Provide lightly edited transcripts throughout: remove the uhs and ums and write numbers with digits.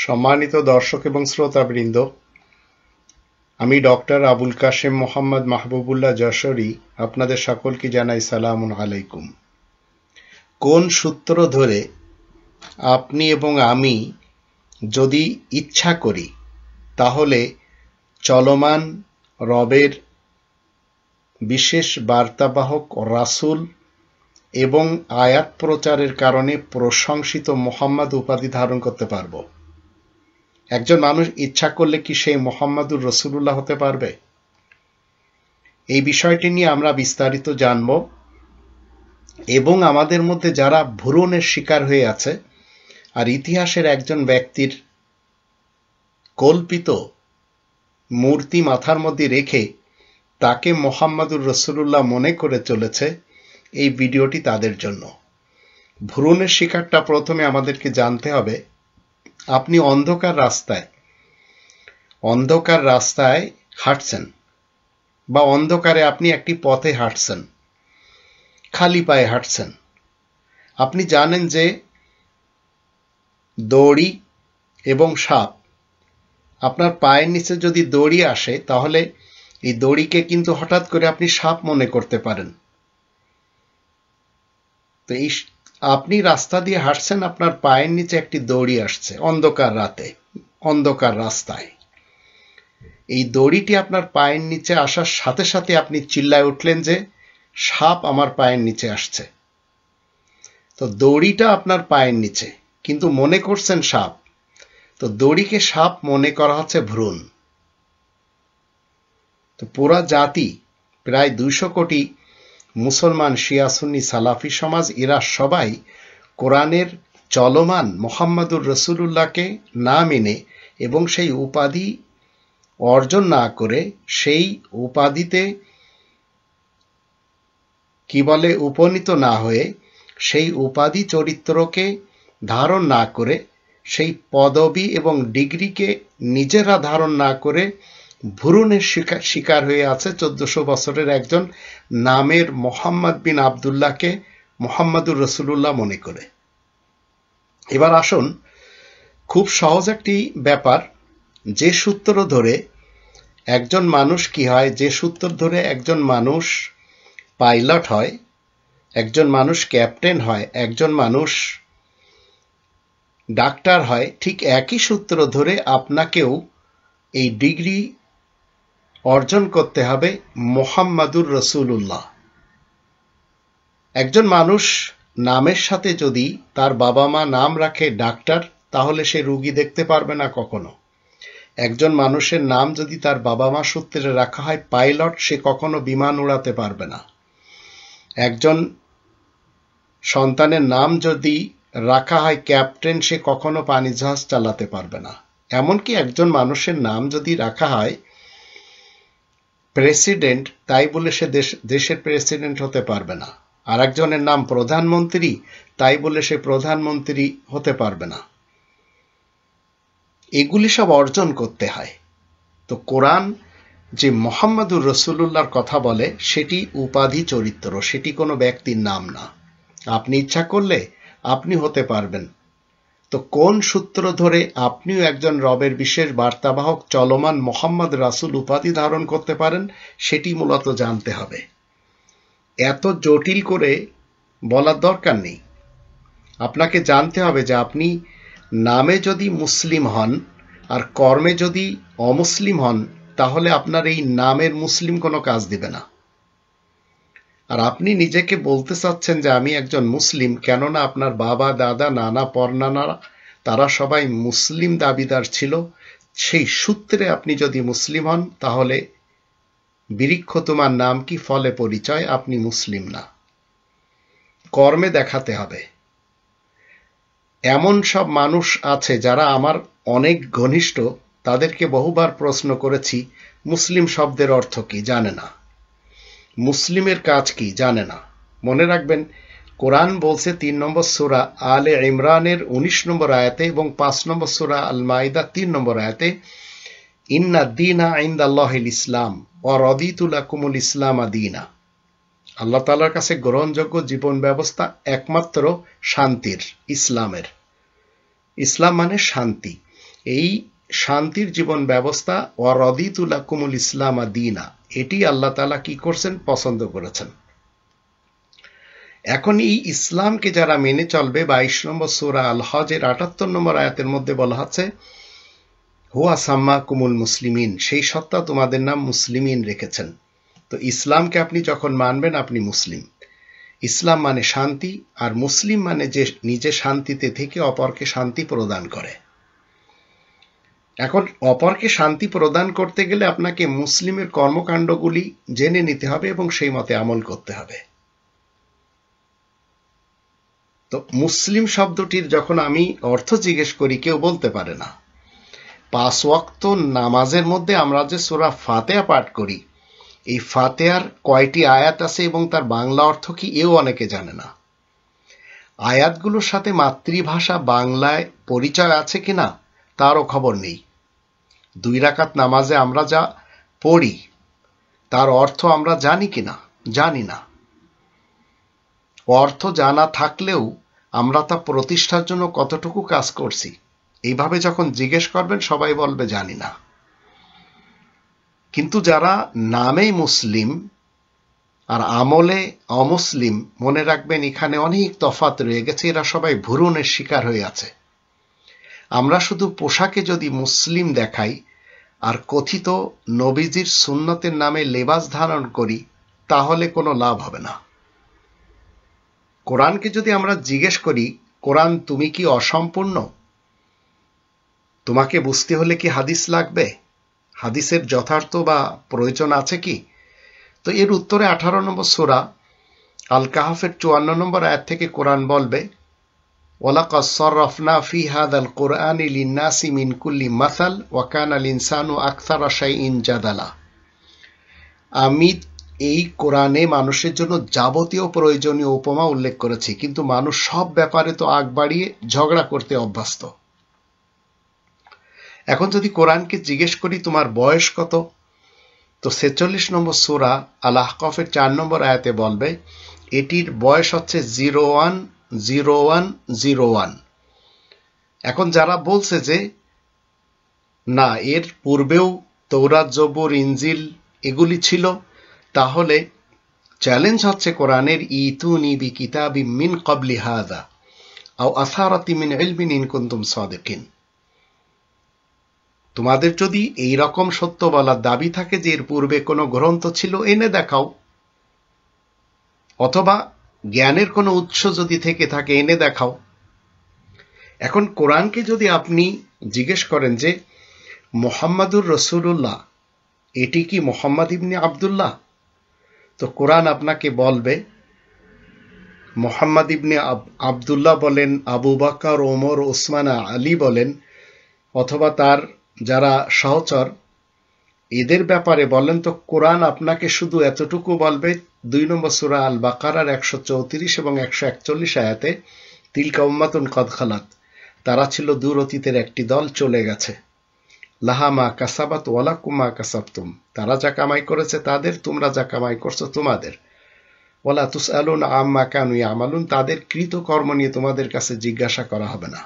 সম্মানিত দর্শক এবং শ্রোতাবৃন্দ, আমি ডক্টর আবুল কাশেম মোহাম্মদ মাহবুবুল্লাহ যশোরী আপনাদের সকলকে জানাই সালামুন আলাইকুম। কোন সূত্র ধরে আপনি এবং আমি যদি ইচ্ছা করি তাহলে চলমান রবের বিশেষ বার্তাবাহক রাসূল এবং আয়াত প্রচারের কারণে প্রশংসিত মোহাম্মদ উপাধি ধারণ করতে পারব? একজন মানুষ ইচ্ছা করলে কি সেই মোহাম্মদুর রসুলুল্লাহ হতে পারবে? এই বিষয়টি নিয়ে আমরা বিস্তারিত জানব এবং আমাদের মধ্যে যারা ভ্রূণের শিকার হয়ে আছে আর ইতিহাসের একজন ব্যক্তির কল্পিত মূর্তি মাথার মধ্যে রেখে তাকে মোহাম্মদুর রসুলুল্লাহ মনে করে চলেছে, এই ভিডিওটি তাদের জন্য। ভ্রূণের শিকারটা প্রথমে আমাদেরকে জানতে হবে। আপনি অন্ধকার রাস্তায় হাঁটছেন বা অন্ধকারে আপনি একটি পথে হাঁটছেন, খালি পায়ে হাঁটছেন। আপনি জানেন যে দড়ি এবং সাপ, আপনার পায়ের নিচে যদি দড়ি আসে তাহলে এই দড়িকে কিন্তু হঠাৎ করে আপনি সাপ মনে করতে পারেন। তো আপনি রাস্তা দিয়ে হাঁটছেন, আপনার পায়ের নিচে একটি দড়ি আসছে অন্ধকার রাতে, অন্ধকার রাস্তায়। এই দড়িটি আপনার পায়ের নিচে আসার সাথে সাথে আপনি চিল্লায় উঠলেন যে সাপ আমার পায়ের নিচে আসছে। তো দড়িটা আপনার পায়ের নিচে, কিন্তু মনে করছেন সাপ। তো দড়িকে সাপ মনে করা হচ্ছে ভ্রূণ। তো পুরা জাতি, প্রায় 200 কোটি মুসলমান, শিয়া সুন্নি সালাফি সমাজ, এরা সবাই কোরআনের চলমান মোহাম্মদুর রসুলুল্লাহকে না মেনে এবং সেই উপাধি অর্জন না করে, সেই উপাধিতে উপনীত না হয়ে, সেই উপাধি চরিত্রকে ধারণ না করে, সেই পদবি এবং ডিগ্রিকে নিজেরা ধারণ না করে ভ্রূণের শিকার হয়ে আছে 1400 বছরের একজন নামের মোহাম্মদ বিন আবদুল্লাহকে মোহাম্মদুর রসুলুল্লাহ মনে করে। এবার আসুন, খুব সহজ একটি ব্যাপার। যে সূত্র ধরে একজন মানুষ কি হয়, যে সূত্র ধরে একজন মানুষ পাইলট হয়, একজন মানুষ ক্যাপ্টেন হয়, একজন মানুষ ডাক্তার হয়, ঠিক একই সূত্র ধরে আপনাকেও এই ডিগ্রি অর্জন করতে হবে মোহাম্মদুর রসুলুল্লাহ। একজন মানুষ নামের সাথে যদি তার বাবা মা নাম রাখে ডাক্তার, তাহলে সে রোগী দেখতে পারবে না কখনো। একজন মানুষের নাম যদি তার বাবা মা সূত্রে রাখা হয় পাইলট, সে কখনো বিমান উড়াতে পারবে না। একজন সন্তানের নাম যদি রাখা হয় ক্যাপ্টেন, সে কখনো পানি জাহাজ চালাতে পারবে না। এমনকি একজন মানুষের নাম যদি রাখা হয় প্রেসিডেন্ট, তাই বলে সে দেশের প্রেসিডেন্ট হতে পারবে না। আর একজনের নাম প্রধানমন্ত্রী, তাই বলে সে প্রধানমন্ত্রী হতে পারবে না। এগুলি সব অর্জন করতে হয়। তো কোরআন যে মোহাম্মদুর রসুলুল্লাহর কথা বলে, সেটি উপাধি চরিত্র, সেটি কোনো ব্যক্তির নাম না। আপনি ইচ্ছা করলে আপনি হতে পারবেন। তো কোন সূত্র ধরে আপনিও একজন রবের বিশেষ বার্তাবাহক চলমান মোহাম্মদ রাসূল উপাধি ধারণ করতে পারেন, সেটি মূলত জানতে হবে। এত জটিল করে বলার দরকার নেই। আপনাকে জানতে হবে যে আপনি নামে যদি মুসলিম হন আর কর্মে যদি অমুসলিম হন, তাহলে আপনার এই নামের মুসলিম কোনো কাজ দিবে না। আর আপনি নিজেকে বলতে চাচ্ছেন যে আমি একজন মুসলিম, কেননা আপনার বাবা, দাদা, নানা, পরনানা তারা সবাই মুসলিম দাবিদার ছিল। সেই সূত্রে আপনি যদি মুসলিম হন, তাহলে বৃক্ষ তোমার নাম কি, ফলে পরিচয়, আপনি মুসলিম না। কর্মে দেখাতে হবে। এমন সব মানুষ আছে যারা আমার অনেক ঘনিষ্ঠ, তাদেরকে বহুবার প্রশ্ন করেছি মুসলিম শব্দের অর্থ কি, জানে না। মুসলিমের কাজ কি, জানে না। মনে রাখবেন, কোরআন বলছে 3 নম্বর সূরা আলে ইমরানের 19 নম্বর আয়াতে এবং 5 নম্বর সূরা আল মাইদা 3 নম্বর আয়াতে, ইন্না দীনা ইনদাল্লাহিল ইসলাম ওয়া রাদিতু লাকুমুল ইসলামা দীনা। আল্লাহ তাআলার কাছে গ্রহণযোগ্য জীবন ব্যবস্থা একমাত্র শান্তির, ইসলামের। ইসলাম মানে শান্তি। এই শান্তির জীবন ব্যবস্থা ওয়ারাদিতু লাকুমুল ইসলাম দীনা, এটি আল্লাহ তাআলা কি করছেন? পছন্দ করেছেন। এখন এই ইসলামকে যারা মেনে চলবে, 22 নম্বর সূরা আল হজের 78 নম্বর আয়াতের মধ্যে বলা হচ্ছে, হুয়া সাম্মাকুমুল মুসলিমিন, সেই সত্তা তোমাদের নাম মুসলিমিন রেখেছেন। তো ইসলামকে আপনি যখন মানবেন আপনি মুসলিম। ইসলাম মানে শান্তি, আর মুসলিম মানে যে নিজে শান্তিতে থেকে অপরকে শান্তি প্রদান করে। এখন অপরকে শান্তি প্রদান করতে গেলে আপনাকে মুসলিমের কর্মকাণ্ডগুলি জেনে নিতে হবে এবং সেই মতে আমল করতে হবে। তো মুসলিম শব্দটির যখন আমি অর্থ জিজ্ঞেস করি, কেউ বলতে পারে না। 5 ওয়াক্ত নামাজের মধ্যে আমরা যে সূরা ফাতিহা পাঠ করি, এই ফাতিহার কয়টি আয়াত আছে এবং তার বাংলা অর্থ কি, এও অনেকে জানে না। আয়াতগুলোর সাথে মাতৃভাষা বাংলায় পরিচয় আছে কিনা তারও খবর নেই। 2 রাকাত নামাজে আমরা যা পড়ি তার অর্থ আমরা জানি কিনা, জানি না। অর্থ জানা থাকলেও আমরা তা প্রতিষ্ঠার জন্য কতটুকু কাজ করছি, এইভাবে যখন জিজ্ঞেস করবেন সবাই বলবে জানি না। কিন্তু যারা নামেই মুসলিম আর আমলে অমুসলিম, মনে রাখবেন এখানে অনেক তফাৎ রয়ে গেছে। এরা সবাই ভ্রূণের শিকার হয়ে আছে। আমরা শুধু পোশাকে যদি মুসলিম দেখাই আর কথিত নবীজির সুন্নতের নামে লেবাস ধারণ করি, তাহলে কোনো লাভ হবে না। কোরআনকে যদি আমরা জিজ্ঞেস করি, কোরআন তুমি কি অসম্পূর্ণ, তোমাকে বুঝতে হলে কি হাদিস লাগবে, হাদিসের যথার্থ বা প্রয়োজন আছে কি? তো এর উত্তরে 18 নম্বর সূরা আল কাহাফের 54 নম্বর আয়াত থেকে কোরআন বলবে, ওয়ালাকাদ সাররাফনা ফি হাযাল কুরআনি লিন-নাসি মিন কুল্লি মাসাল ওয়া কানাল ইনসানু আকসারা শাইইন জাদালা। আমি এই কোরআনে মানুষের জন্য যাবতীয় প্রয়োজনীয় উপমা উল্লেখ করেছি, কিন্তু মানুষ সব ব্যাপারে তো আগ বাড়িয়ে ঝগড়া করতে অভ্যস্ত। এখন যদি কোরআনকে জিজ্ঞেস করি তোমার বয়স কত, তো 46 নম্বর সূরা আল আহকাফের 4 নম্বর আয়াতে বলবে এটির বয়স হচ্ছে 010101। এখন যারা বলছে যে না, এর পূর্বেও তৌরাত, জবুর, ইনজিল এগুলি ছিল, তাহলে চ্যালেঞ্জ হচ্ছে কোরআনের, ইতুনি বিকিতাবিম মিন ক্বাবলি হাযা আও আসারাতি মিন ইলমিন ইন কুনতুম সাদিকিন। তোমাদের যদি এই রকম সত্য বলার দাবি থাকে যে এর পূর্বে কোনো গ্রন্থ ছিল, এনে দেখাও, অথবা জ্ঞানের কোনো উৎস যদি থেকে থাকে এনে দেখাও। এখন কোরআনকে যদি আপনি জিজ্ঞেস করেন যে মুহাম্মাদুর রাসূলুল্লাহ এটি কি মুহাম্মদ ইবনে আব্দুল্লাহ, তো কোরআন আপনাকে বলবে মুহাম্মদ ইবনে আব্দুল্লাহ বলেন, আবু বকর, ওমর, ওসমান, আলী বলেন, অথবা তার যারা সহচর এদের ব্যাপারে বলেন, তো কোরআন আপনাকে শুধু এতটুকু বলবে 2 নম্বর সূরা আল বাকারার 134 এবং 141 আয়াতে, তিলকা উম্মাতুন কদ খালাত, তারা ছিল দূর অতীতের একটি দল, চলে গেছে। লাহা মা কাসাবাত ওয়া লাকুম মা কাসাবতুম, তারা যা কামাই করেছে তাদের, তোমরা যা কামাই করছো তোমাদের। ওয়ালা তুসআলুনা আম্মা কানু ইয়ামালুন, তাদের কৃত কর্ম নিয়ে তোমাদের কাছে জিজ্ঞাসা করা হবে না।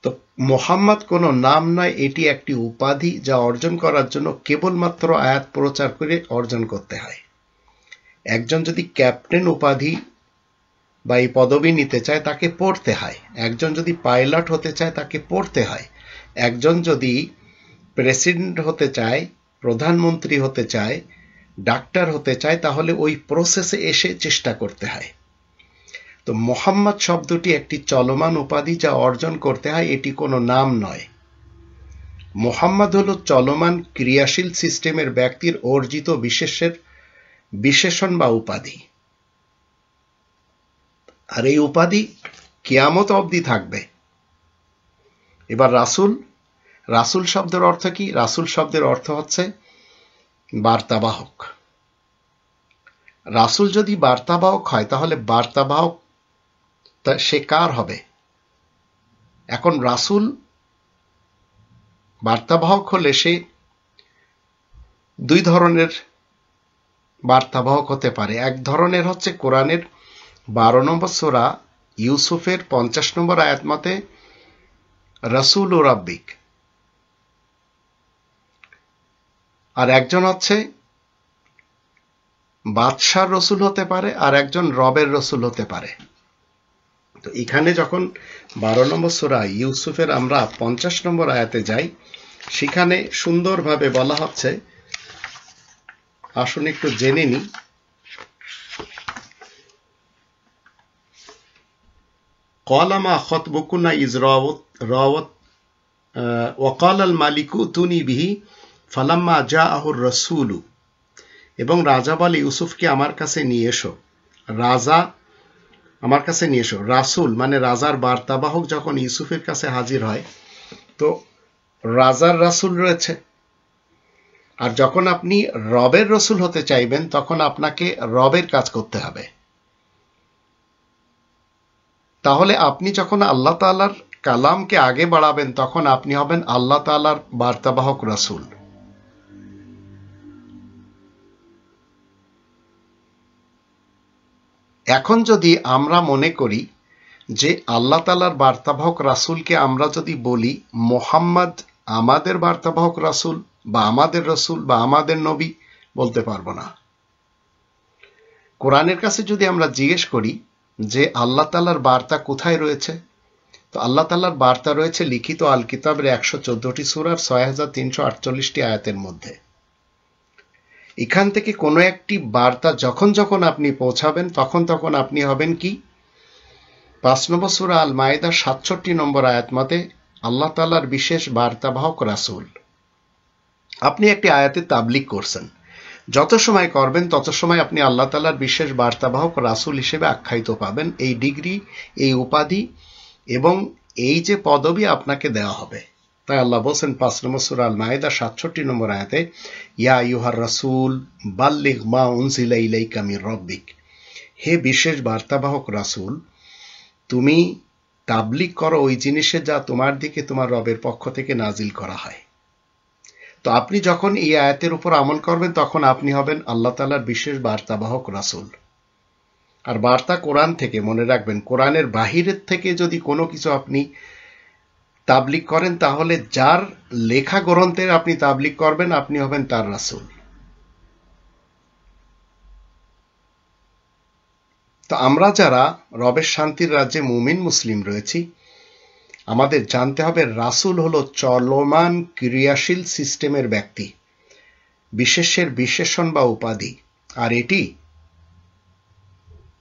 তো মুহাম্মদ কোনো নাম নয়, এটি একটি উপাধি যা অর্জন করার জন্য কেবলমাত্র আয়াত প্রচার করে অর্জন করতে হয়। একজন যদি ক্যাপ্টেন উপাধি বা এই পদবি নিতে চায় তাকে পড়তে হয়। একজন যদি পাইলট হতে চায় তাকে পড়তে হয়। একজন যদি প্রেসিডেন্ট হতে চায়, প্রধানমন্ত্রী হতে চায়, ডাক্তার হতে চায়, তাহলে ওই প্রসেসে এসে চেষ্টা করতে হয়। তো মুহাম্মদ শব্দটি একটি চলমান উপাধি যা অর্জন করতে হয়, এটি কোনো নাম নয়। মুহাম্মদ হলো চলমান ক্রিয়াশীল সিস্টেমের ব্যক্তির অর্জিত বিশেষণ বা উপাধি, আর এই উপাধি কিয়ামত অবধি থাকবে। এবার রাসূল শব্দের অর্থ কি? রাসূল শব্দের অর্থ হচ্ছে বার্তাবাহক। রাসূল যদি বার্তাবাহক হয় তাহলে বার্তাবাহক সে কার হবে? এখন রাসূল বার্তাবাহক হলে সে 2 ধরনের বার্তাবাহক হতে পারে। এক ধরনের হচ্ছে কোরআনের 12 নম্বর সূরা ইউসুফের 50 নম্বর আয়াত মতে রাসূল ও রাব্বিক, আর একজন হচ্ছে বাদশার রসুল হতে পারে, আর একজন রবের রসুল হতে পারে। তো এখানে যখন 12 নম্বর সূরা ইউসুফের আমরা 50 নম্বর আয়াতে যাই, সেখানে সুন্দরভাবে বলা হচ্ছে, আসুন একটু জেনে নি। ক্বালা মা খাতবুকুনা ইয রাওয়াত ওয়াকাল আল মালিকু তুনি বিহি ফালাম্মা জাআহুর রাসূলু, এবং রাজা বলে ইউসুফকে আমার কাছে নিয়ে এসো। রাজা আমার কাছে নিয়ে এসো। রাসূল মানে রাজার বার্তাবাহক যখন ইউসুফের কাছে হাজির হয়, তো রাজার রাসূল রয়েছে, আর যখন আপনি রবের রসুল হতে চাইবেন তখন আপনাকে রবের কাজ করতে হবে। তাহলে আপনি যখন আল্লাহ তাআলার কালামকে আগে বাড়াবেন তখন আপনি হবেন আল্লাহ তাআলার বার্তাবাহক রাসূল। এখন যদি আমরা মনে করি যে আল্লাহ তাআলার বার্তাবাহক রাসূলকে আমরা যদি বলি মুহাম্মদ আমাদের বার্তাবাহক রাসূল বা আমাদের রাসূল বা আমাদের নবী, বলতে পারবো না। কোরআনের কাছে যদি আমরা জিজ্ঞেস করি যে আল্লাহ তাআলার বার্তা কোথায় রয়েছে, তো আল্লাহ তাআলার বার্তা রয়েছে লিখিত আল কিতাবের 114টি সূরার 6348টি আয়াতের মধ্যে। এখান থেকে কোনো একটি বার্তা যখন যখন আপনি পৌঁছাবেন তখন তখন আপনি হবেন কি? 5 নম্বর সূরা আল মায়েদার 67 নম্বর আয়াত মতে আল্লাহ তাআলার বিশেষ বার্তাবাহক রাসূল। আপনি একটি আয়াতে তাবলীগ করছেন, যত সময় করবেন তত সময় আপনি আল্লাহ তাআলার বিশেষ বার্তাবাহক রাসূল হিসেবে আখ্যায়িত পাবেন। এই ডিগ্রি, এই উপাধি এবং এই যে পদবি আপনাকে দেওয়া হবে। তাই আল্লাহ বলছেন 5 নম্বর সূরা আল মায়েদা 67 নম্বর আয়াতে, ইয়া আইয়ুহার রাসূল বাল্লিগ মা উনজিলা ইলাইকা মির রাব্বিক, হে বিশেষ বার্তাবাহক রাসূল, তুমি তাবলীগ করো ওই জিনিসে যা তোমার দিকে তোমার রবের পক্ষ থেকে নাজিল করা হয়। তো আপনি যখন এই আয়াতের উপর আমল করবেন তখন আপনি হবেন আল্লাহ তাআলার বিশেষ বার্তাবাহক রাসূল। আর বার্তা কোরআন থেকে, মনে রাখবেন, কোরআনের বাহিরের থেকে যদি কোনো কিছু আপনি তাবলীগ করেন তাহলে যার লেখা গ্রন্থের আপনি তাবলীগ করবেন আপনি হবেন তার রাসূল। তো আমরা যারা রবের শান্তির রাজ্যে মুমিন মুসলিম রয়েছি, আমাদের জানতে হবে রাসূল হলো চলমান ক্রিয়াশীল সিস্টেমের ব্যক্তি, বিশেষের বিশেষণ বা উপাধি। আর এটি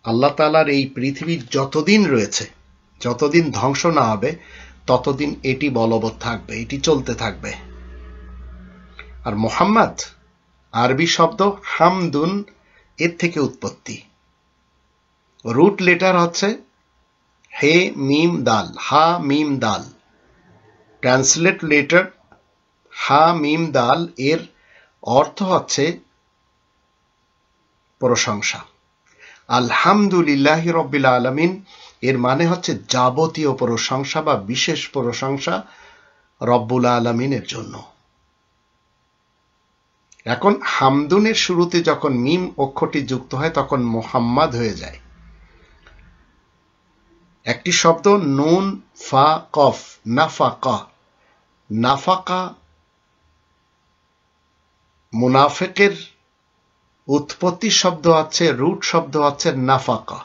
আল্লাহ তাআলার এই পৃথিবী যতদিন রয়েছে, যতদিন ধ্বংস না হবে ততদিন এটি বলবৎ থাকবে, এটি চলতে থাকবে। আর মুহাম্মদ আরবি শব্দ হামদুন এর থেকে উৎপত্তি। রুট লেটার হচ্ছে হে মিম দাল, হা মিম দাল। ট্রান্সলেট লেটার হা মিম দাল এর অর্থ হচ্ছে প্রশংসা। আলহামদুলিল্লাহি রাব্বিল আলামিন এর মানে হচ্ছে যাবতীয় প্রশংসা বা বিশেষ প্রশংসা রব্বুল আলামিনের জন্য। এখন হামদুনের শুরুতে যখন মিম অক্ষরটি যুক্ত হয় তখন মুহাম্মদ হয়ে যায়। একটি শব্দ নুন ফা কফ, নাফাকা। নাফাকা মুনাফিকের উৎপত্তি শব্দ হচ্ছে, রুট শব্দ হচ্ছে নাফাকা।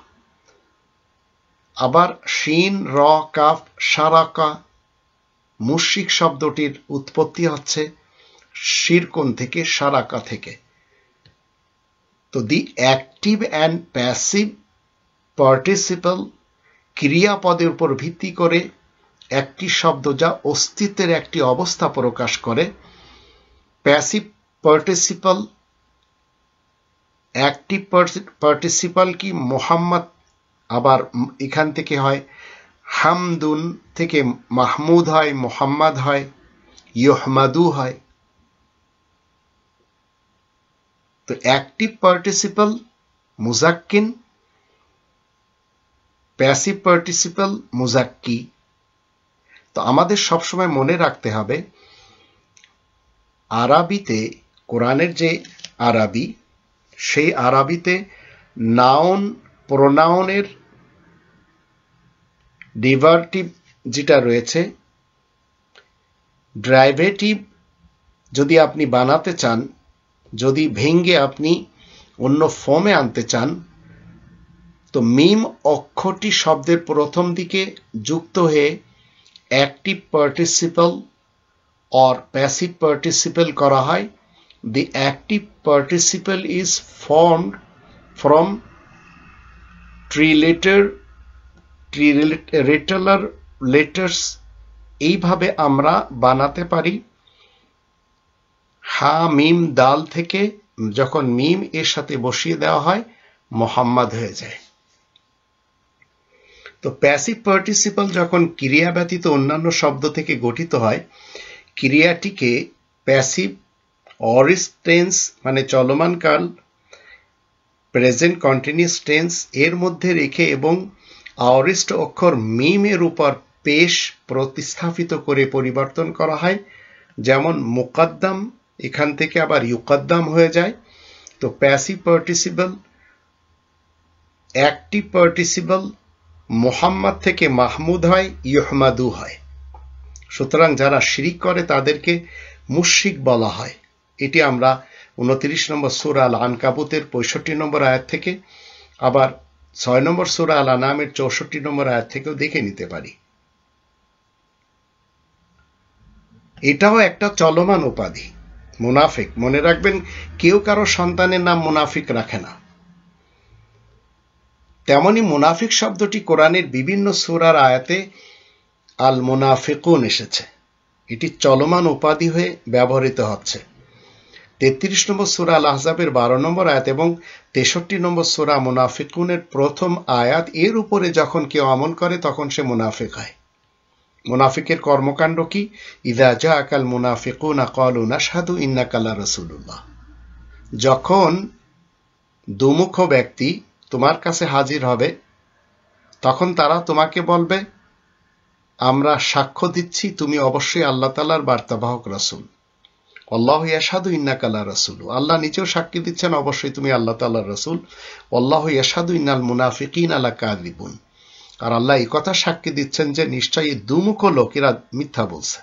আবার শিন র কাফ শারাকা, মুশরিক শব্দটির উৎপত্তি হচ্ছে শিরকুন থেকে, শারাকা থেকে। তো the active and passive participle ক্রিয়াপদের উপর ভিত্তি করে একটি শব্দ যা অস্তিত্বের একটি অবস্থা প্রকাশ করে। প্যাসিভ পার্টিসিপল, অ্যাক্টিভ পার্টিসিপল কি মুহাম্মদ, আবার এখান থেকে হয় হামদুন থেকে মাহমুদ হয়, মুহাম্মদ হয়, ইউহমাদু হয়। তো অ্যাক্টিভ পার্টিসিপল মুজাক্কিন, প্যাসিভ পার্টিসিপল মুজাক্কি। তো আমাদের সবসময় মনে রাখতে হবে আরবিতে, কোরআনের যে আরবি, সেই আরবিতে নাউন প্রোনাউনের ডেরিভেটিভ যেটা রয়েছে, ডেরিভেটিভ যদি আপনি বানাতে চান, যদি ভেঙ্গে আপনি অন্য ফর্মে আনতে চান, তো মিম অক্ষরটি শব্দের প্রথম দিকে যুক্ত হয়ে active participle or passive participle করা হয়। The active participle is formed from trilateral letters। এইভাবে আমরা বানাতে পারি হা মিম দাল থেকে, যখন মিম এর সাথে বসিয়ে দেওয়া হয় মোহাম্মদ হয়ে যায়। তো প্যাসিভ পার্টিসিপল যখন ক্রিয়া ব্যতীত অন্যান্য শব্দ থেকে গঠিত হয়, ক্রিয়াটিকে প্যাসিভ অরিস্ট টেন্স মানে চলমান কাল, প্রেজেন্ট কন্টিনিউয়াস টেন্স এর মধ্যে রেখে এবং আওরিস্ট অক্ষর মিম এর উপর পেশ প্রতিস্থাপিত করে পরিবর্তন করা হয়। যেমন মুকদ্দম এখান থেকে আবার ইউকদ্দম হয়ে যায়। তো passive participle, active participle Mohammad থেকে মাহমুদ হয়, ইহমাদু হয়। সুতরাং যারা শিরিক করে তাদেরকে মুশরিক বলা হয়। এটি আমরা 29 নম্বর সূরা আল আনকাবুতের 65 নম্বর আয়াত থেকে, আবার 6 নম্বর সূরা আল আনামের 64 নম্বর আয়াত থেকেও দেখে নিতে পারি। এটাও একটা চলমান উপাধি মুনাফিক। মনে রাখবেন, কেউ কারো সন্তানের নাম মুনাফিক রাখে না। তেমনি মুনাফিক শব্দটি কোরআনের বিভিন্ন সূরার আয়াতে আল মুনাফিকুন এসেছে। এটি চলমান উপাধি হয়ে ব্যবহৃত হচ্ছে। 33 নম্বর সূরা আল আহজাবের 12 নম্বর আয়াত এবং 63 নম্বর সূরা মুনাফিকুনের প্রথম আয়াত এর উপরে যখন কেউ আমল করে তখন সে মুনাফিক হয়। মুনাফিকের কর্মকাণ্ড কি? ইযা জাআকাল মুনাফিকুনা ক্বালু নাশহাদু ইন্নাকা লা রাসূলুল্লাহ। যখন দুমুখ ব্যক্তি তোমার কাছে হাজির হবে তখন তারা তোমাকে বলবে, আমরা সাক্ষ্য দিচ্ছি তুমি অবশ্যই আল্লাহ তাআলার বার্তাবাহক রাসূল। আল্লাহু ইয়াশহাদু ইন্নাকা লা রাসূলু। আল্লাহ নিজেও সাক্ষী দিচ্ছেন অবশ্যই তুমি আল্লাহ তাআলার রাসূল। আল্লাহু ইয়াশহাদু ইন্নাল মুনাফিকিনা লাকাযিবুন। আর আল্লাহ এই কথা সাক্ষী দিচ্ছেন যে নিশ্চয়ই দুমুখ লোকেরা মিথ্যা বলছে।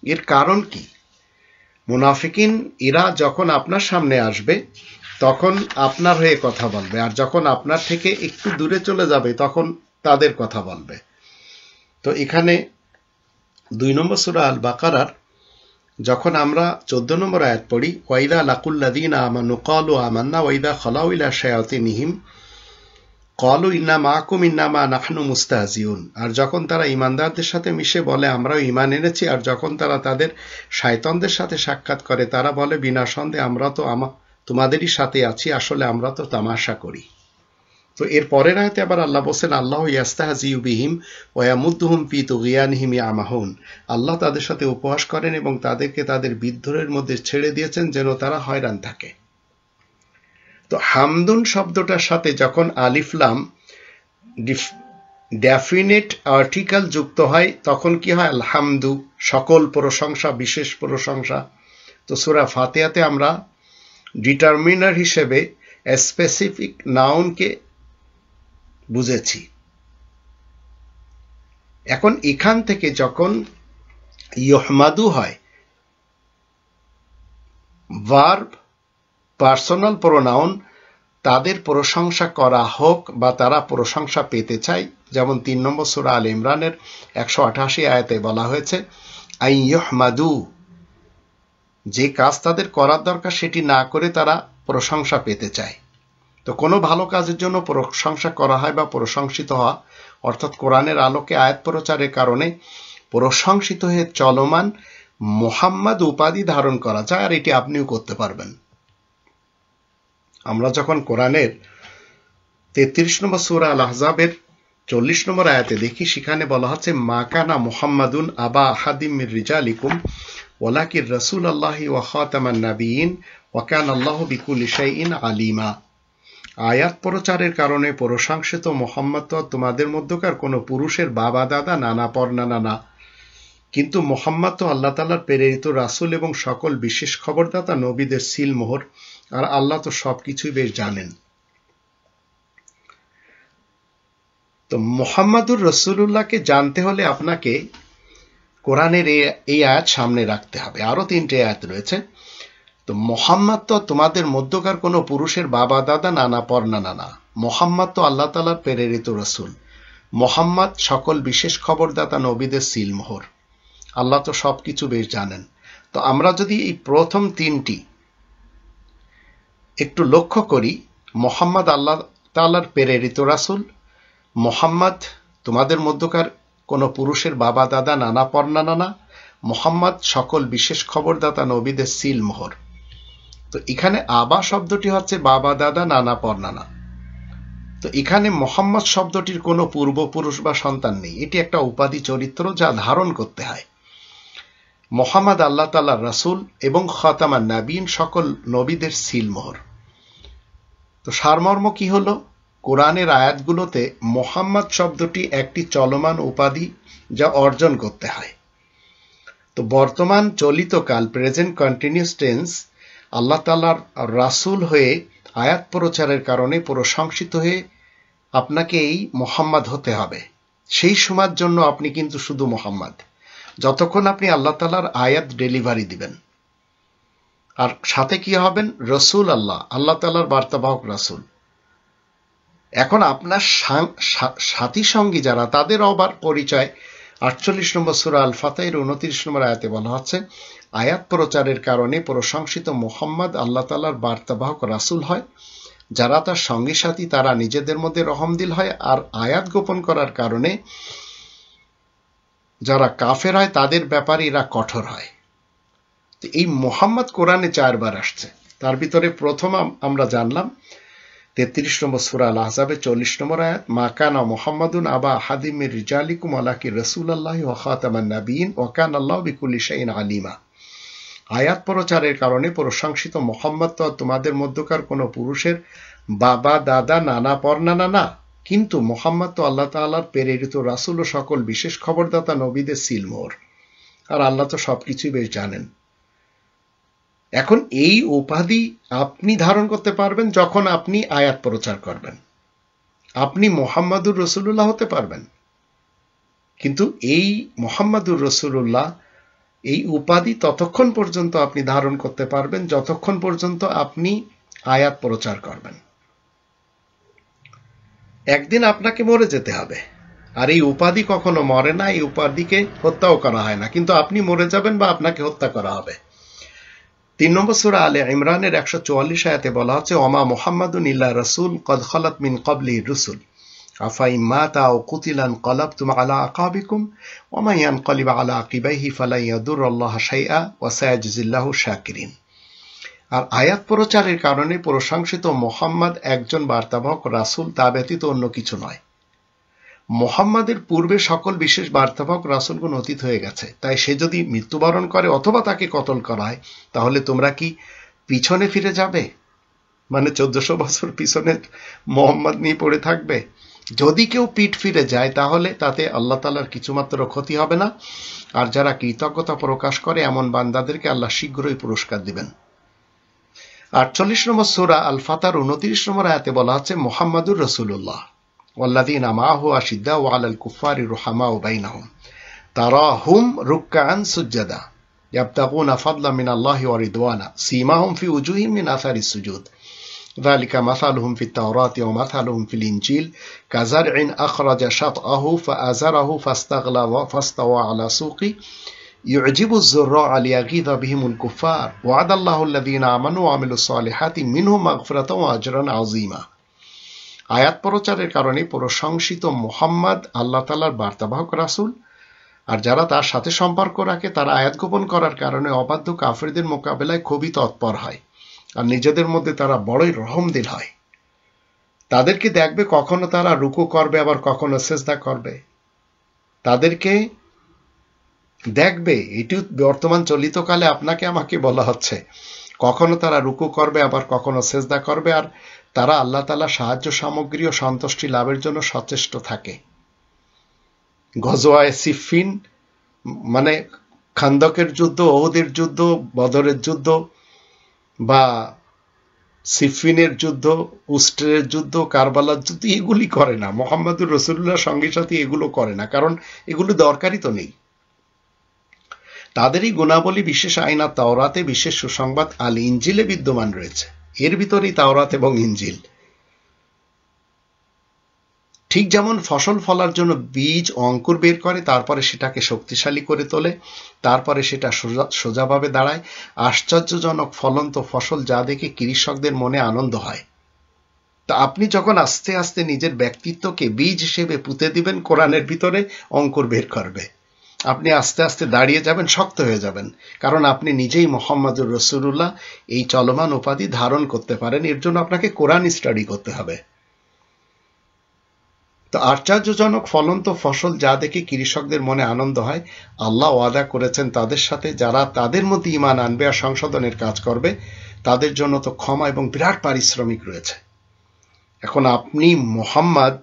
এর কারণ কি? মুনাফিকিন এরা যখন আপনার সামনে আসবে তখন আপনার হয়ে কথা বলবে, আর যখন আপনার থেকে একটু দূরে চলে যাবে তখন তাদের কথা বলবে। তো এখানে 2 নম্বর সূরা আল বাকারার যখন আমরা 14 নম্বর আয়াত পড়ি, ওয়াইদা লাকুল্লাযীনা আমানু ক্বালু আমান্না ওয়াইদা খালাউ ইলা শায়াতিনিহিম ক্বালু ইন্না মাআকুম ইন্নামা নাহনু মুস্তাহজিউন। আর যখন তারা ঈমানদারদের সাথে মিশে বলে আমরাও ঈমান এনেছি, আর যখন তারা তাদের শয়তানদের সাথে সাক্ষাৎ করে তারা বলে বিনা সন্দেহে আমরা তো তোমাদেরই সাথে আছি, আসলে আমরা তো তামাশা করি। তো এর পরের আয়াতে আবার আল্লাহ বলেন, আল্লাহু ইস্তাহজিউ বিহিম ওয়া ইয়ামুদ্দুহুম ফি তুগয়ানিহিম ইয়ামাহুন। আল্লাহ তাদের সাথে উপহাস করেন এবং তাদেরকে তাদের বিদ্রোহের মধ্যে ছেড়ে দিয়েছেন যেন তারা হয়রান থাকে। তো হামদুন শব্দটার সাথে যখন আলিফ লাম ডেফিনিট আর্টিকেল যুক্ত হয় তখন কি হয়? আলহামদু, সকল প্রশংসা, বিশেষ প্রশংসা। তো সূরা ফাতিহাতে আমরা ডিটারমিনার হিসেবে স্পেসিফিক নাউনকে বুঝেছি। এখন এখান থেকে যখন ইহমাদু হয়, ভার্ব, পার্সোনাল প্রোনাউন, তাদের প্রশংসা করা হোক বা তারা প্রশংসা পেতে চায়, যেমন 3 নম্বর সূরা আল ইমরানের 188 আয়াতে বলা হয়েছে আই ইহমাদু, যে কাজ তাদের করার দরকার সেটি না করে তারা প্রশংসা পেতে চায়। তো কোনো ভালো কাজের জন্য প্রশংসা করা হয় বা প্রশংসিত হওয়া, অর্থাৎ কোরআনের আলোকে আয়াত প্রচারের কারণে প্রশংসিত হয়ে চলমান মুহাম্মদ উপাধি ধারণ করা যায়, আর এটি আপনিও করতে পারবেন। আমরা যখন কোরআনের 33 নম্বর সূরা আল আহজাবের 40 নম্বর আয়াতে দেখি, সেখানে বলা হচ্ছে মা কানা মুহাম্মাদুন আবা আহাদিম মির রিজালিকুম ওয়ালাকিন রাসূলুল্লাহি ওয়া খাতামান নাবিয়িন ওয়া কানা আল্লাহু বিকুল্লি শাইইন আলিমা। আয়াত প্রচারের কারণে প্রশংসিত মুহাম্মদ তো তোমাদের মধ্যকার কোনো পুরুষের বাবা দাদা নানা পরনানা না, কিন্তু মুহাম্মদ তো আল্লাহ তাআলার প্রেরিত রাসূল এবং সকল বিশেষ খবরদাতা নবীদের সিল মোহর, আর আল্লাহ তো সবকিছুই বেশ জানেন। তো মুহাম্মাদুর রাসূলুল্লাহকে জানতে হলে আপনাকে কোরআনের এই আয়াত সামনে রাখতে হবে। আরো 3টে আয়াত রয়েছে। তো মুহাম্মদ তো তোমাদের মধ্যকার কোনো পুরুষের বাবা দাদা নানা পরনানা না। মুহাম্মদ তো আল্লাহ তাআলার প্রেরিত রাসূল। মুহাম্মদ সকল বিশেষ খবরদাতা নবীদের সিলমোহর। আল্লাহ তো সবকিছু বেশ জানেন। তো আমরা যদি এই প্রথম 3টি একটু লক্ষ্য করি, মুহাম্মদ আল্লাহ তাআলার প্রেরিত রাসূল, মুহাম্মদ তোমাদের মধ্যকার কোনো পুরুষের বাবা দাদা নানা পরনানা না, মুহাম্মদ সকল বিশেষ খবরদাতা নবীদের সিলমোহর। তো এখানে আবা শব্দটি হচ্ছে বাবা দাদা নানা পরনানা। তো এখানে মুহাম্মদ শব্দটির কোনো পূর্বপুরুষ বা সন্তান নেই। এটি একটা উপাধি চরিত্র যা ধারণ করতে হয়। মুহাম্মদ আল্লাহ তাআলার রাসূল এবং খাতামান নাবিয়িন, সকল নবীদের সিলমোহর। তো সারমর্ম কি হলো? কোরআনের আয়াতগুলোতে মুহাম্মদ শব্দটি একটি চলমান উপাধি যা অর্জন করতে হয়। তো বর্তমান চলিত কাল, প্রেজেন্ট কন্টিনিউয়াস টেন্স, আল্লাহ তাআলার রাসূল হয়ে আয়াত প্রচারের কারণে প্রশংসিত হয়ে আপনাকে এই মুহাম্মদ হতে হবে। সেই সময়ের জন্য আপনি কিন্তু শুধু মুহাম্মদ, যতক্ষণ আপনি আল্লাহ তাআলার আয়াত ডেলিভারি দিবেন। আর সাথে কি হবেন? রসুল আল্লাহ, আল্লাহ তাআলার বার্তাবাহক রাসূল। এখন আপনার সাথী সঙ্গী যারা, তাদের আবার পরিচয় 48 নম্বর সূরা আল ফাতহির 29 নম্বর আয়াতে বলা হচ্ছে, আয়াত প্রচারের কারণে প্রশংসিত মুহাম্মদ আল্লাহ তাআলার বার্তাবাহক রাসূল হয়। যারা তার সঙ্গী সাথী তারা নিজেদের মধ্যে রহমদিল হয়, আর আয়াত গোপন করার কারণে যারা কাফের হয় তাদের ব্যাপারে এরা কঠোর হয়। তো এই মুহাম্মদ কোরআনে 4 বার আসছে। তার ভিতরে প্রথম আমরা জানলাম 33 নম্বর সূরা আল আহজাবের 40 নম্বর আয়াত, মা কানা মুহাম্মাদুন আবা আহাদিম মির রিজালিকুম ওয়ালাকিন রাসূলুল্লাহি ওয়া খাতামান নাবিয়িন ওয়া কানা আল্লাহু বিকুল্লি শাইইন আলিমা। আয়াত প্রচারের কারণে প্রশংসিত মুহাম্মদ তো তোমাদের মধ্যকার কোনো পুরুষের বাবা দাদা নানা পরনানা না, কিন্তু মুহাম্মদ তো আল্লাহ তাআলার প্রেরিত রাসূল ও সকল বিশেষ খবরদাতা নবীদের সিলমোহর। আর আল্লাহ তো সবকিছুই বেশ জানেন। এখন এই উপাধি আপনি ধারণ করতে পারবেন যখন আপনি আয়াত প্রচার করবেন। আপনি মুহাম্মাদুর রাসূলুল্লাহ হতে পারবেন, কিন্তু এই মুহাম্মাদুর রাসূলুল্লাহ এই উপাধি ততক্ষণ পর্যন্ত আপনি ধারণ করতে পারবেন যতক্ষণ পর্যন্ত আপনি আয়াত প্রচার করবেন। একদিন আপনাকে মরে যেতে হবে, আর এই উপাধি কখনো মরে না, এই উপাধিকে হত্যাও করা হয় না, কিন্তু আপনি মরে যাবেন বা আপনাকে হত্যা করা হবে। 3 নম্বর সূরা আলে ইমরানের 144 আয়াতে বলা হচ্ছে, ওমা মুহাম্মাদুন ইল্লা রাসূল কদ খালাত মিন ক্বাবলিহি রুসুল আফা ইন মাতা আও কুতিলা ইনকালাবতুম আলা আকাবিকুম ওয়া মান ইয়ানকালিব আলা আকিবাইহি ফালা ইয়াদুরুল্লাহ শাইআ ওয়া সায়াজজিল্লাহু শাকিরিন। আর আয়াত প্রচারের কারণে প্রশংসিত মুহাম্মদ একজন বার্তাবাহক রাসূল, তা ব্যতীত অন্য কিছু নয়। মুহাম্মাদের পূর্বে সকল বিশেষ বার্তাবাহক রাসূলগণ অতীত হয়ে গেছে, তাই সে যদি মৃত্যুবরণ করে অথবা তাকে কতল করা হয়, তাহলে তোমরা কি পিছনে ফিরে যাবে? মানে 1400 বছর পিছনে মুহাম্মদ নিয়ে পড়ে থাকবে? যদি কেউ পিঠ ফিরে যায় তাহলে তাতে আল্লাহ তাআলার কিছুমাত্র ক্ষতি হবে না। আর যারা কৃতজ্ঞতা প্রকাশ করে এমন বান্দাদেরকে আল্লাহ শীঘ্রই পুরস্কার দিবেন। 48 নম্বর সূরা আল ফাতর 29 নম্বর আয়াতে বলা হচ্ছে, মুহাম্মাদুর রাসূলুল্লাহ ওয়াল্লাযীনা মাআহু আশিদ্দাউ আলাল কুফারি রুহামাউ বাইনাহুম তারাহুম রুকআন সুজদা ইয়াবতাগুনা ফাদলাম মিনাল্লাহি ওয়া রিদওয়ানা সীমাহুম ফি উজুহিহিম মিন আসারিস সুজুদ যালিকা মাসালুহুম ফিত তাওরাতি ওয়া মাসালুহুম ফিল ইনজিল কাযারইন আখরাজা শাতআহু ফাআযারাহু ফাস্তাগলা ওয়া ফাস্তাওয়া আলা সুকি ইউজিবু যুররা লিয়াগীযা বিহিমুল কুফার ওয়াদাল্লাহু আল্লাযীনা আমানু ওয়া আমিলুস সালিহাতি মিনহুম মাগফিরাতাও ওয়া আজরান আযীমা। আয়াত প্রচারের কারণে প্রশংসিত মুহাম্মদ আল্লাহ তাআলার বার্তাবাহক রাসূল, আর যারা তার সাথে সম্পর্ক রাখে তারা আয়াত গোপন করার কারণে অবাধ্য কাফেরদের মোকাবেলায় খুবই তৎপর হয়, আর নিজেদের মধ্যে তারা বড়ই রহমদিল হয়। তাদেরকে দেখবে কখনো তারা রুকু করবে, আবার কখনো সিজদা করবে। তাদেরকে দেখবে, এটি বর্তমান চলিত কালে আপনাকে আমাকে বলা হচ্ছে, কখনো তারা রুকু করবে, আবার কখনো সিজদা করবে, আর তারা আল্লাহ তাআলা সাহায্য সামগ্রী ও সন্তুষ্টি লাভের জন্য সচেষ্ট থাকে। গজওয়ায়ে সিফিন মানে খান্দকের যুদ্ধ, ওহুদের যুদ্ধ, বদরের যুদ্ধ বা সিফিনের যুদ্ধ, উস্ট্রের যুদ্ধ, কারবালার যুদ্ধ এগুলি করে না। মুহাম্মদুর রাসূলুল্লাহর সঙ্গে সাথে এগুলো করে না, কারণ এগুলো দরকারই তো নেই। তাদেরই গুণাবলী বিশেষ আইনা তাওরাতে, বিশেষ সুসংবাদ আল ইনজিলে বিদ্যমান রয়েছে। এর ভিতরেই তাওরাত এবং ইনজিল। ঠিক যেমন ফসল ফলার জন্য বীজ অঙ্কুর বের করে, তারপরে সেটাকে শক্তিশালী করে তোলে, তারপরে সেটা সোজাভাবে দাঁড়ায়, আশ্চর্যজনক ফলন্ত ফসল যা দেখে কৃষকদের মনে আনন্দ হয়। তা আপনি যখন আস্তে আস্তে নিজের ব্যক্তিত্বকে বীজ হিসেবে পুঁতে দিবেন, কোরআনের ভিতরে অঙ্কুর বের করবে। আপনি আস্তে আস্তে দাঁড়িয়ে যাবেন, শক্ত হয়ে যাবেন, কারণ আপনি নিজেই মুহাম্মদুর রাসূলুল্লাহ এই চলমান উপাধি ধারণ করতে পারেন। এর জন্য আপনাকে কোরআন স্টাডি করতে হবে। তো আশ্চর্যজনক ফলন্ত ফসল যা দেখে কৃষকদের মনে আনন্দ হয়, আল্লাহ ওয়াদা করেছেন তাদের সাথে, যারা তাদের মধ্যে ঈমান আনবে আর সংশোধনের কাজ করবে, তাদের জন্য তো ক্ষমা এবং বিরাট পারিশ্রমিক রয়েছে। এখন আপনি মুহাম্মদ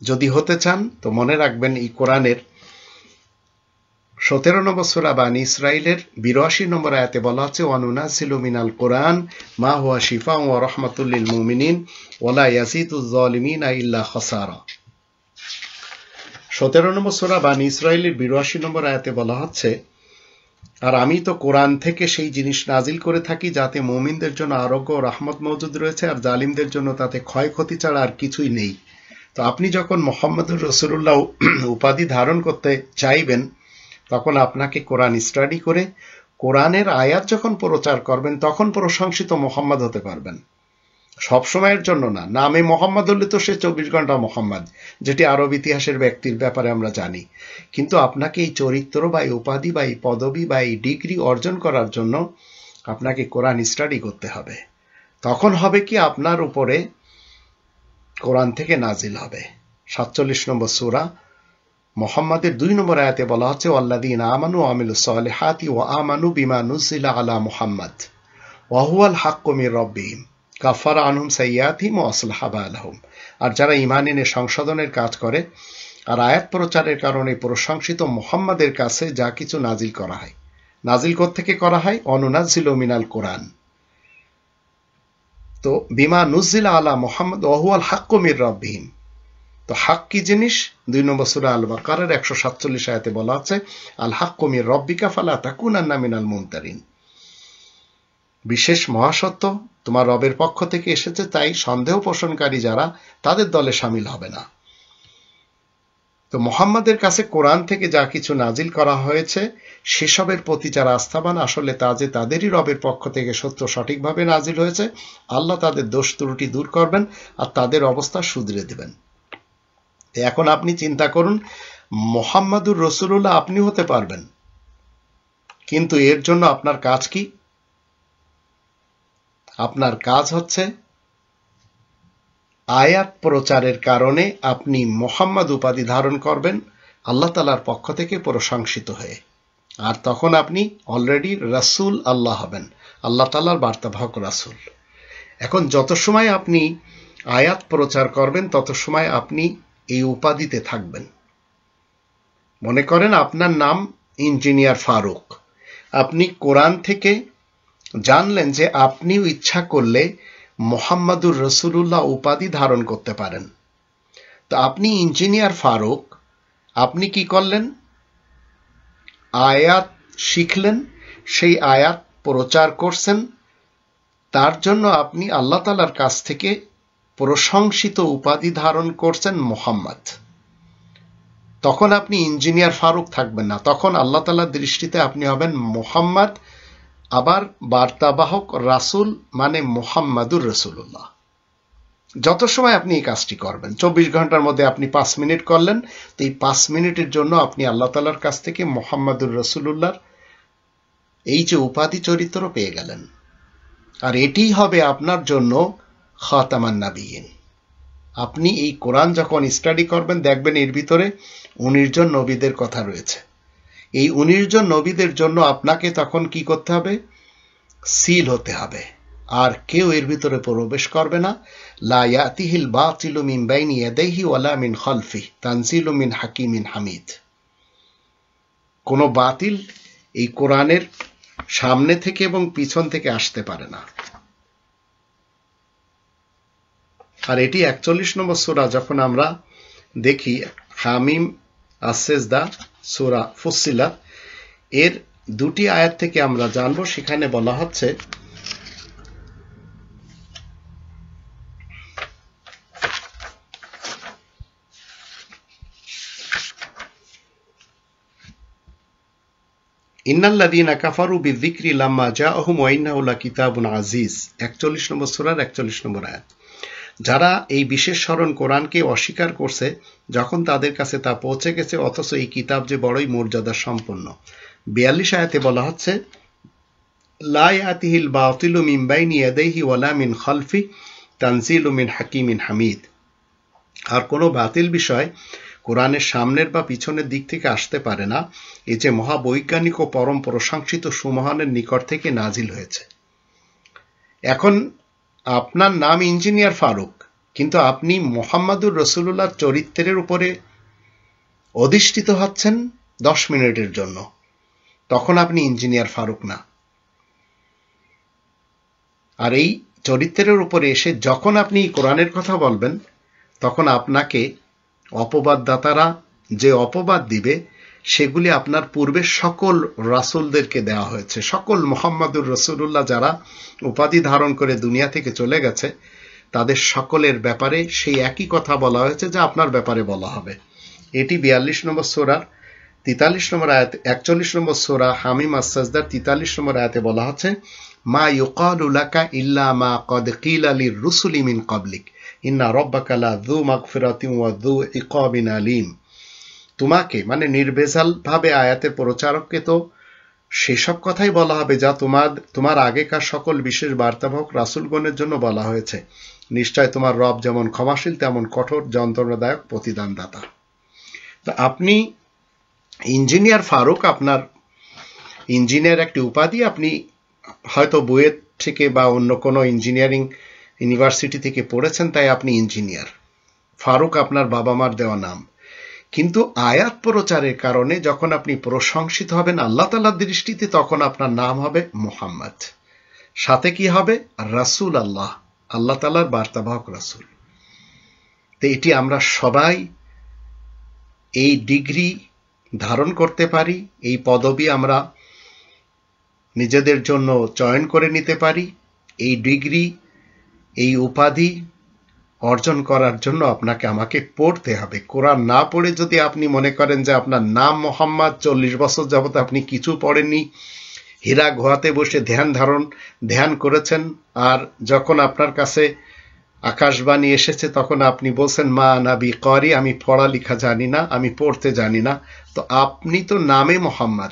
যদি হতে চান তো মনে রাখবেন, এই কোরআনের 17 নম্বর সূরা বানী ইসরাইলের 82 নম্বর আয়াতে বলা আছে, ওয়ানুনাজ্জিলু মিনাল কোরআন মা হুয়া শিফাউন ওয়া রাহমাতুল লিল মুমিনিন ওয়া লা ইয়াজিদুজ জালিমিনা ইল্লা খাসারা। 17 নম্বর সূরা বানী ইসরাইলের 82 নম্বর আয়াতে বলা হচ্ছে, আর আমি তো কোরআন থেকে সেই জিনিস নাজিল করে থাকি যাতে মুমিনদের জন্য আরোগ্য ও রহমত মওজুদ রয়েছে, আর জালিমদের জন্য তাতে ক্ষয়ক্ষতি ছাড়া আর কিছুই নেই। তো আপনি যখন মুহাম্মদুর রাসূলুল্লাহ উপাধি ধারণ করতে চাইবেন, তখন আপনাকে কোরআন স্টাডি করে কোরআনের আয়াত যখন প্রচার করবেন, তখন প্রশংসিত মুহাম্মদ হতে পারবেন। সব সময়ের জন্য না। নামে মোহাম্মদ হলে তো সে 24 ঘন্টা মোহাম্মদ, যেটি আরব ইতিহাসের ব্যক্তির ব্যাপারে আমরা জানি। কিন্তু আপনাকে এই চরিত্র বা এই উপাধি বা এই পদবি বা এই ডিগ্রি অর্জন করার জন্য আপনাকে কোরআন স্টাডি করতে হবে। তখন হবে কি, আপনার উপরে কোরআন থেকে নাজিল হবে। 47 নম্বর সূরা মুহাম্মাদের 2 নম্বর আয়াতে বলা হচ্ছে, ওয়াল্লাযীনা আমানু ওয়া আমিলুস সালিহাতি ওয়া আমানু বিমা নুজিলা আলা মুহাম্মাদ ওয়া হুয়াল হাক্কু মির রাব্বিহিম কাফারা আনহুম সাইয়্যাতিহিম ওয়া আসলাহা বালাহুম। আর যারা ঈমান এনে সংশোধনের কাজ করে আর আয়াত প্রচারের কারণে প্রশংসিত মুহাম্মাদের কাছে যা কিছু নাজিল করা হয়, নাজিল থেকে করা হয়, অনুনাজ্জিলু মিনাল কোরআন। তো বিমা নুজিলা আলা মুহাম্মাদ ওয়া হুয়াল হাক্কু মির রাব্বিহিম। তো হক কি জিনিস? 2 নম্বর সূরা আল বাকারার 147 আয়াতে বলা আছে, আল হাক্কু মির রাব্বিকা ফালা তাকুনান্না মিনাল মুমতারিন। বিশেষ মহাসত্য তোমার রবের পক্ষ থেকে এসেছে, তাই সন্দেহ পোষণকারী যারা, তাদের দলে শামিল হবে না। তো মুহাম্মাদের কাছে কোরআন থেকে যা কিছু নাজিল করা হয়েছে, সেসবের প্রতি যারা আস্থাবান, আসলে তা যে তাদেরই রবের পক্ষ থেকে সত্য সঠিকভাবে নাজিল হয়েছে, আল্লাহ তাদের দোষ ত্রুটি দূর করবেন আর তাদের অবস্থা শুধরে দেবেন। এখন আপনি চিন্তা করুন, মুহাম্মাদুর রাসূলুল্লাহ আপনি হতে পারবেন, কিন্তু এর জন্য আপনার কাজ কি? আপনার কাজ হচ্ছে আয়াত প্রচারের কারণে আপনি মুহাম্মদ উপাধি ধারণ করবেন আল্লাহ তাআলার পক্ষ থেকে প্রশংসিত হয়ে। আর তখন আপনি অলরেডি রাসূল আল্লাহ হবেন, আল্লাহ তাআলার বার্তাবাহক রাসূল। এখন যত সময় আপনি আয়াত প্রচার করবেন, তত সময় আপনি এই উপাধিতে থাকবেন। মনে করেন আপনার নাম ইঞ্জিনিয়ার ফারুক, আপনি কোরআন থেকে জানলেন যে আপনিও ইচ্ছা করলে মুহাম্মাদুর রাসূলুল্লাহ উপাধি ধারণ করতে পারেন। তো আপনি ইঞ্জিনিয়ার ফারুক, আপনি কি করলেন? আয়াত শিখলেন, সেই আয়াত প্রচার করছেন, তার জন্য আপনি আল্লাহ তাআলার কাছ থেকে প্রশংসিত উপাধি ধারণ করছেন মুহাম্মদ। তখন আপনি ইঞ্জিনিয়ার ফারুক থাকবেন না, তখন আল্লাহ তাআলার দৃষ্টিতে আপনি হবেন মুহাম্মদ, আবার বার্তাবাহক রাসূল, মানে মুহাম্মাদুর রাসূলুল্লাহ। যত সময় আপনি এই কাজটি করবেন, 24 ঘন্টার মধ্যে আপনি 5 মিনিট করলেন, তো এই 5 মিনিটের জন্য আপনি আল্লাহ তাআলার কাছ থেকে মুহাম্মাদুর রাসূলুল্লাহর এই যে উপাধি চরিত্র পেয়ে গেলেন। আর এটিই হবে আপনার জন্য খাতামান নাবিয়িন। আপনি এই কোরআন যখন স্টাডি করবেন, দেখবেন এর ভিতরে 19 জন নবীদের কথা রয়েছে। এই 19 জন নবীদের জন্য আপনাকে তখন কি করতে হবে? সিল হতে হবে, আর কেউ এর ভিতরে প্রবেশ করবে না। লা ইয়াতিহিল বাতিলু মিন বাইনি ইয়াদাইহি ওয়ালা মিন খালফিহি তানজিলু মিন হাকিমিন হামিদ। কোনো বাতিল এই কোরআনের সামনে থেকে এবং পিছন থেকে আসতে পারে না। আর এটি 41 নম্বর সূরা। যখন আমরা দেখি হামিম আস-সিজদা সূরা ফুসসিলাত এর 2টি আয়াত থেকে আমরা জানব, সেখানে বলা হচ্ছে ইন্নাল্লাযীনা কাফারু বিযিকরি লাম্মা জাআহুম ওয়া ইন্নাহু লাকিতাবুন আজিজ। 41 নম্বর সূরার 41 নম্বর আয়াত। যারা এই বিশেষ স্মরণ কোরআনকে অস্বীকার করছে যখন তাদের কাছে তা পৌঁছে গেছে, অথচ এই কিতাব যে বড়ই মর্যাদা সম্পন্ন। 42 আয়াতে বলা হচ্ছে লা ইয়াতিহিল বাতিলু মিন বাইনি ইয়াদাইহি ওয়ালা মিন খালফি তানজিলু মিন হাকিমিন হামিদ। আর কোনো বাতিল বিষয় কোরআনের সামনের বা পিছনের দিক থেকে আসতে পারে না, এই যে মহাবৈজ্ঞানিক ও পরম প্রশংসিত সুমহানের নিকট থেকে নাজিল হয়েছে। এখন আপনার নাম ইঞ্জিনিয়ার ফারুক, কিন্তু আপনি মুহাম্মাদুর রাসূলুল্লাহর চরিত্রের উপরে অধিষ্ঠিত হচ্ছেন 10 মিনিটের জন্য, তখন আপনি ইঞ্জিনিয়ার ফারুক না। আর এই চরিত্রের উপরে এসে যখন আপনি কোরআনের কথা বলবেন, তখন আপনাকে অপবাদদাতারা যে অপবাদ দিবে সেগুলি আপনার পূর্বে সকল রাসূলদেরকে দেওয়া হয়েছে। সকল মুহাম্মাদুর রাসূলুল্লাহ যারা উপাধি ধারণ করে দুনিয়া থেকে চলে গেছে, তাদের সকলের ব্যাপারে সেই একই কথা বলা হয়েছে যা আপনার ব্যাপারে বলা হবে। এটি 42 নম্বর সূরার 43 নম্বর আয়াত। 41 নম্বর সূরা হামিম আস-সিজদার 43 নম্বর আয়াতে বলা হচ্ছে মা ইউকালু লাকা ইল্লা মা ক্বাদ কিলা লির-রুসুলি মিন ক্বাবলিক ইন্না রাব্বাকা লাযু মাগফিরাতিন ওয়া যু ইকাবিন আলীম। তোমাকে মানে নির্ভেজাল ভাবে আয়াতের প্রচারককে তো সেসব কথাই বলা হবে যা তোমার আগেকার সকল বিশেষ বার্তাবাহক রাসূলগণের জন্য বলা হয়েছে। নিশ্চয় তোমার রব যেমন ক্ষমাশীল তেমন কঠোর যন্ত্রণাদায়ক প্রতিদানদাতা। তো আপনি ইঞ্জিনিয়ার ফারুক, আপনার ইঞ্জিনিয়ার একটি উপাধি। আপনি হয়তো বুয়েট থেকে বা অন্য কোনো ইঞ্জিনিয়ারিং ইউনিভার্সিটি থেকে পড়েছেন, তাই আপনি ইঞ্জিনিয়ার। ফারুক আপনার বাবা মার দেওয়া নাম। কিন্তু আয়াত প্রচারের কারণে যখন আপনি প্রশংসিত হবেন আল্লাহ তাআলার দৃষ্টিতে, তখন আপনার নাম হবে মুহাম্মদ। সাথে কি হবে? রাসূল আল্লাহ, আল্লাহ তাআলার বার্তাবাহক রাসূল। তো এটি আমরা সবাই এই ডিগ্রি ধারণ করতে পারি, এই পদবি আমরা নিজেদের জন্য চয়ন করে নিতে পারি। এই ডিগ্রি, এই উপাধি অর্জন করার জন্য আপনাকে আমাকে পড়তে হবে। কোরআন না পড়ে যদি আপনি মনে করেন যে আপনার নাম মোহাম্মদ, 40 বছর যাবত আপনি কিছু পড়েননি, হীরা গুহাতে বসে ধ্যান করেছেন, আর যখন আপনার কাছে আকাশবাণী এসেছে তখন আপনি বলছেন মা নাবি করি, আমি পড়ালেখা জানি না, আমি পড়তে জানি না, তো আপনি তো নামে মোহাম্মদ,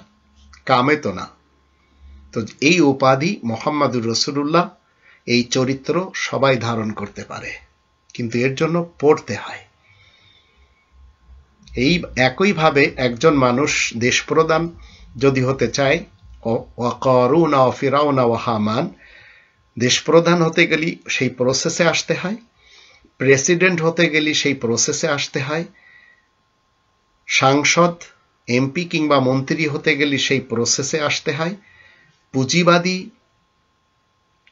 কামে তো না। তো এই উপাধি মুহাম্মাদুর রাসূলুল্লাহ, এই চরিত্র সবাই ধারণ করতে পারে, কিন্তু এর জন্য পড়তে হয়। এই একইভাবে একজন মানুষ দেশপ্রধান যদি হতে চায়, কারুন ও ফিরাউন ও হামান, দেশপ্রধান হতে গেলে সেই প্রসেসে আসতে হয়, প্রেসিডেন্ট হতে গেলে সেই প্রসেসে আসতে হয়, সাংসদ, এমপি কিংবা মন্ত্রী হতে গেলে সেই প্রসেসে আসতে হয়, পুঁজিবাদী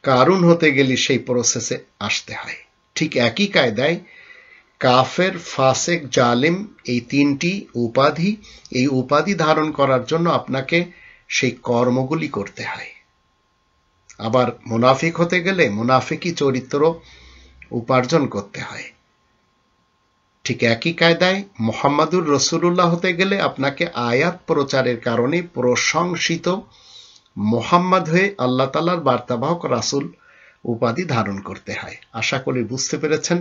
কারুন হতে গেলে সেই প্রসেসে আসতে হয়। ঠিক একই কায়দায় কাফের, ফাসেক, জালিম, এই 3টি উপাধি, এই উপাধি ধারণ করার জন্য আপনাকে সেই কর্মগুলি করতে হয়। আবার মুনাফিক হতে গেলে মুনাফিকি চরিত্র উপার্জন করতে হয়। ঠিক একই কায়দায় মুহাম্মাদুর রাসূলুল্লাহ হতে গেলে আপনাকে আয়াত প্রচারের কারণে প্রশংসিত মুহাম্মদ হয়ে আল্লাহ তাআলার বার্তাবাহক রাসূল উপাধি ধারণ করতে হয়। আশা করি বুঝতে পেরেছেন।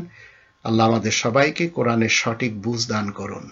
আল্লাহ আমাদের সবাইকে কোরআনের সঠিক বুঝ দান করুন।